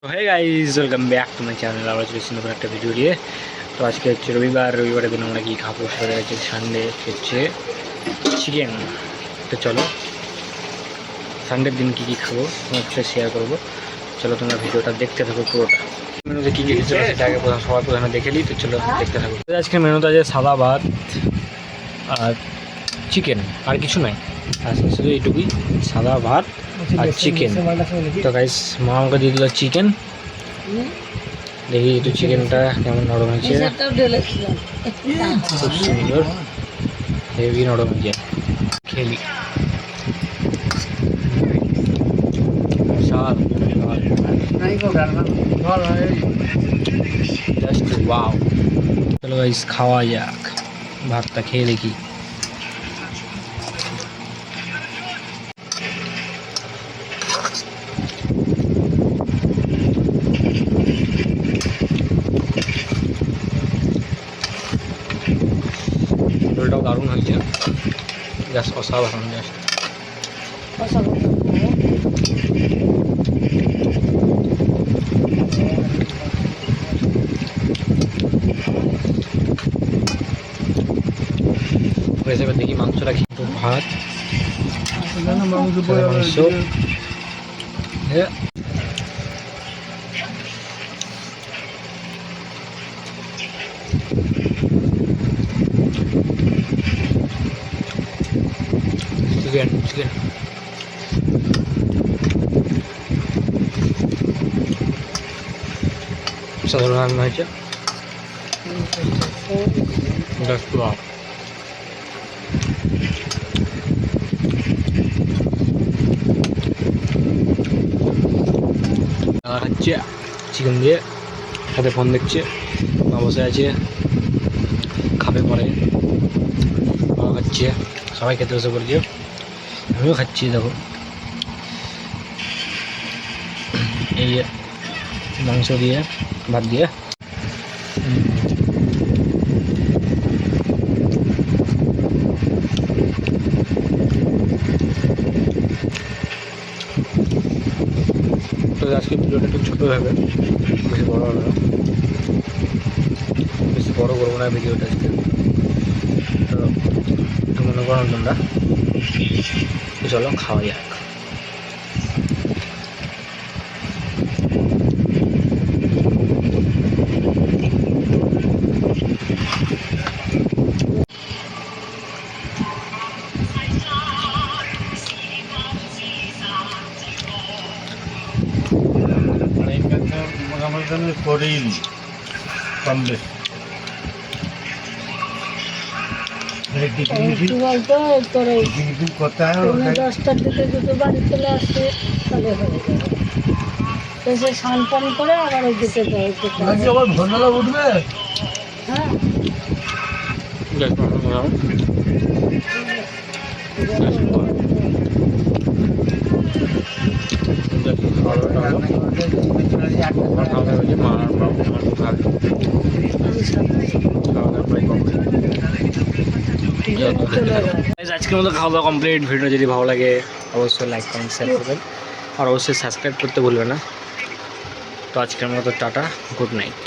তো hey guys, welcome back to my channel. আবার চলেছি নতুন একটা ভিডিও নিয়ে। তো আজকে হচ্ছে রবিবারের দিন আমরা কী খাবো সেটা হচ্ছে সানডে হচ্ছে চিকেন। তো চলো সানডের দিন কী কী খাবো তোমার সাথে শেয়ার করবো। চলো তোমরা ভিডিওটা দেখতে থাকো পুরোটা। মেনুতে কী কী কিছু সেটা আগে সবার প্রথমে দেখে নিই। তো চলো দেখতে থাকো। আজকে মেনুতে আছে সাদা ভাত আর চিকেন, আর কিছু নাই। আজকে শুধু এইটুকুই, সাদা ভাত আর চিকেন। তো গাইস মা আমাকে দিয়ে দিল চিকেন। দেখি একটু চিকেনটা কেমন নরম হয়েছে। খুব সুন্দর, হেভি নরম হয়েছে। খেলি জাস্ট ওয়াও। চলো গাইস খাওয়া যাক, ভাতটা খেয়ে দেখি। ঝোলটাও দারুণ হয়েছে, জাস্ট অসাধারণ, জাস্ট এবার দেখি মাংসটা কিন্তু ভাত মাংস চিকেন চিকেন সাধারণ হয়েছে। Just wow. খাচ্ছে চিকেন দিয়ে, সাথে ফোন দেখছে, মা বসে আছে খাবে পরে। মা খাচ্ছে, সবাই খেতে বসে পড়ছে, আমিও খাচ্ছি। দেখো এই মাংস দিয়ে ভাত দিয়ে। তো আজকে ভিডিওটা একটু ছোটো হবে, বেশি বড় হবে না, বেশি বড় করবো না ভিডিওটা আজকে। তো একটু মনে করো তোমরা। চলো খাওয়া যাক। করেইনি কম বেশি করতে হয়। 10টার দিকে যদি বাড়ি চলে আসে তাহলে হয়ে যাবে। তো সে স্নান টান করে আবার ওই দিকে আবার ভোরবেলা উঠবে। হ্যাঁ আজকের মতো খাওয়া দাওয়া কমপ্লিট। ভিডিও যদি ভালো লাগে অবশ্যই লাইক কমেন্ট শেয়ার করবেন, আর অবশ্যই সাবস্ক্রাইব করতে ভুলবেন না। তো আজকের মতো টাটা, গুড নাইট।